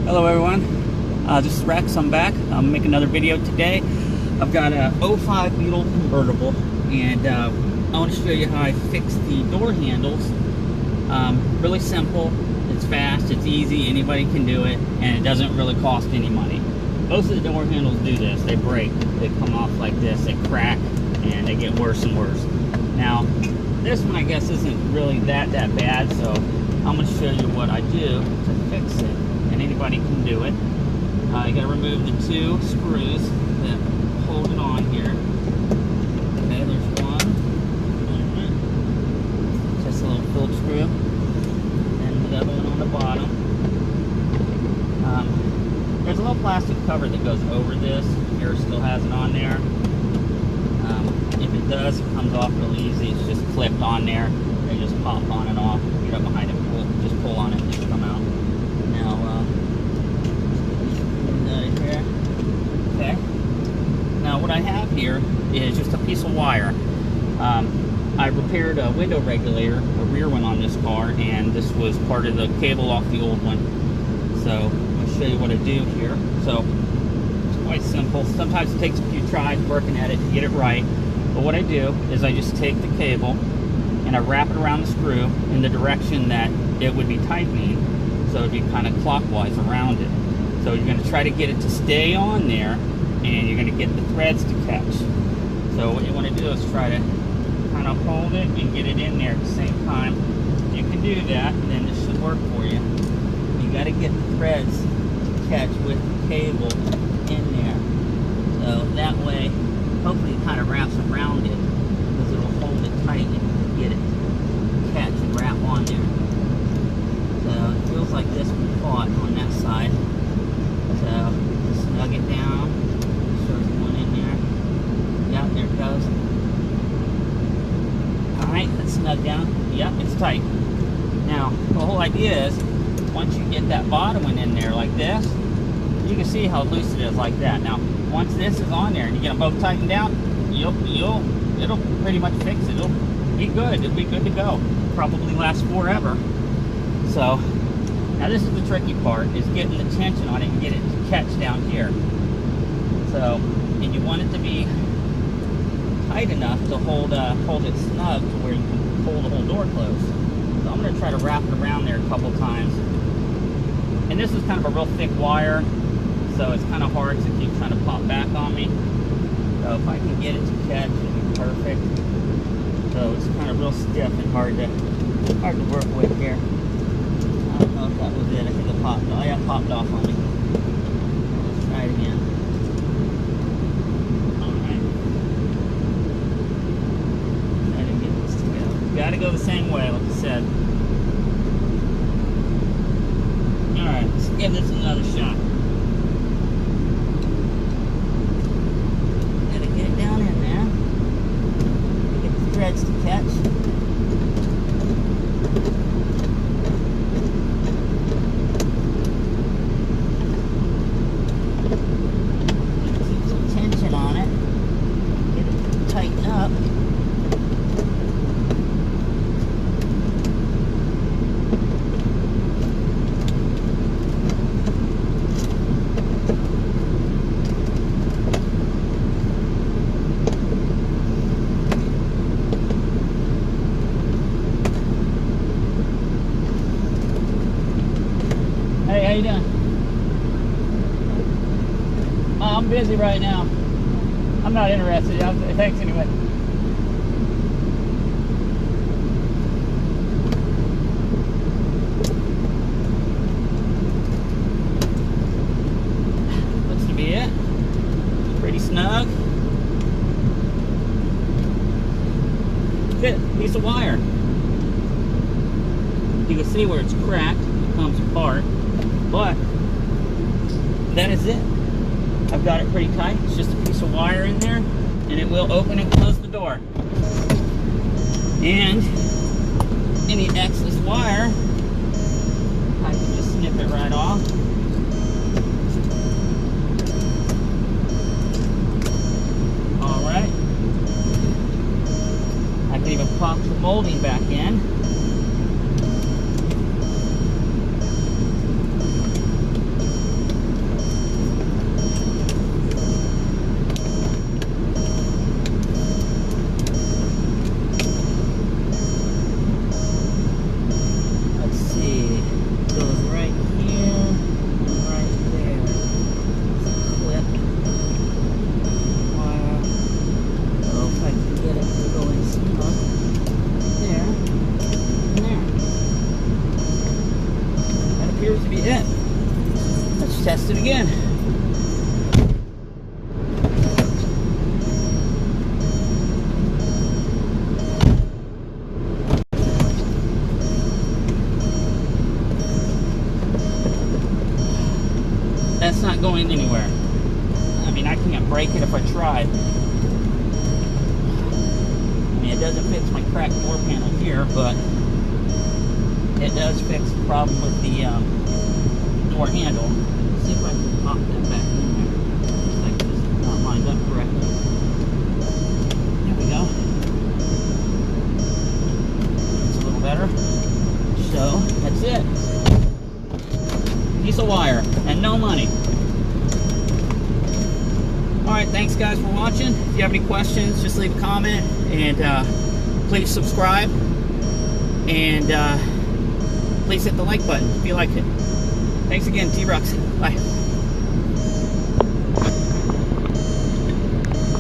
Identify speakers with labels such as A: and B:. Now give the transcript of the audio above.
A: Hello everyone, this is Rex. I'm back. I'm making another video today. I've got a '05 Beetle convertible, and I want to show you how I fix the door handles. Really simple, it's fast, it's easy, anybody can do it, and it doesn't really cost any money. Most of the door handles do this, they break, they come off like this, they crack, and they get worse and worse. Now, this one I guess isn't really that bad, so I'm going to show you what I do to fix it. And anybody can do it. You got to remove the two screws that hold it on here. Okay, there's one. Just a little Phillips screw. And the other one on the bottom. There's a little plastic cover that goes over this. Here still has it on there. If it does, it comes off real easy. It's just clipped on there. They just pop on and off. Get up behind it, just pull on it and just come out. Now, here. Okay. Now, what I have here is just a piece of wire. I repaired a window regulator, a rear one on this car, and this was part of the cable off the old one. So, I'm going to show you what I do here. So, it's quite simple. Sometimes it takes a few tries working at it to get it right. But what I do is I just take the cable and I wrap it around the screw in the direction that it would be tightening, so it'd be kind of clockwise around it. So you're going to try to get it to stay on there, and you're going to get the threads to catch. So what you want to do is try to kind of hold it and get it in there at the same time. If you can do that, then this should work for you. You got to get the threads to catch with the cable in there. So that way, hopefully it kind of wraps around it, because it'll hold it tight and get it to catch and wrap on there. So it feels like this one caught on that side. So snug it down. There's one in there. Yep, there it goes. Alright, that's snug down. Yep, it's tight. Now, the whole idea is, once you get that bottom one in there like this, you can see how loose it is like that. Now, once this is on there and you get them both tightened down, it'll pretty much fix it. It'll be good. It'll be good to go. Probably last forever. So, now this is the tricky part, is getting the tension on it and get it to catch down here. So, and you want it to be tight enough to hold it snug to where you can pull the whole door closed. So I'm going to try to wrap it around there a couple times. And this is kind of a real thick wire, so it's kind of hard to keep trying to pop back on me. So if I can get it to catch, it'll be perfect. So it's kind of real stiff and hard to work with here. I don't know if that was it. I think it popped. Oh yeah, it popped off on me. Let's try it again. Alright. Try to get this together. Gotta go the same way, like I said. Alright, let's give this another shot. Gotta get it down in there. Get the threads to catch. Up. Hey, how you doing? I'm busy right now. I'm not interested. Thanks anyway. Looks to be it. Pretty snug. That's it. Piece of wire. You can see where it's cracked. It comes apart. But that is it. I've got it pretty tight. It's just a piece of wire in there, and it will open and close the door. And any excess wire, I can just snip it right off. Alright. I can even pop the molding back in. to be it. Let's test it again. That's not going anywhere. I mean, I can't break it if I tried. I mean, it doesn't fix my cracked door panel here, but it does fix the problem with the door handle. Let's see if I can pop that back in there. Looks like this is not lined up correctly. There we go. It's a little better. So, that's it. Piece of wire and no money. Alright, thanks guys for watching. If you have any questions, just leave a comment, and please subscribe, and please hit the like button if you liked it. Thanks again, T-Rux. Bye.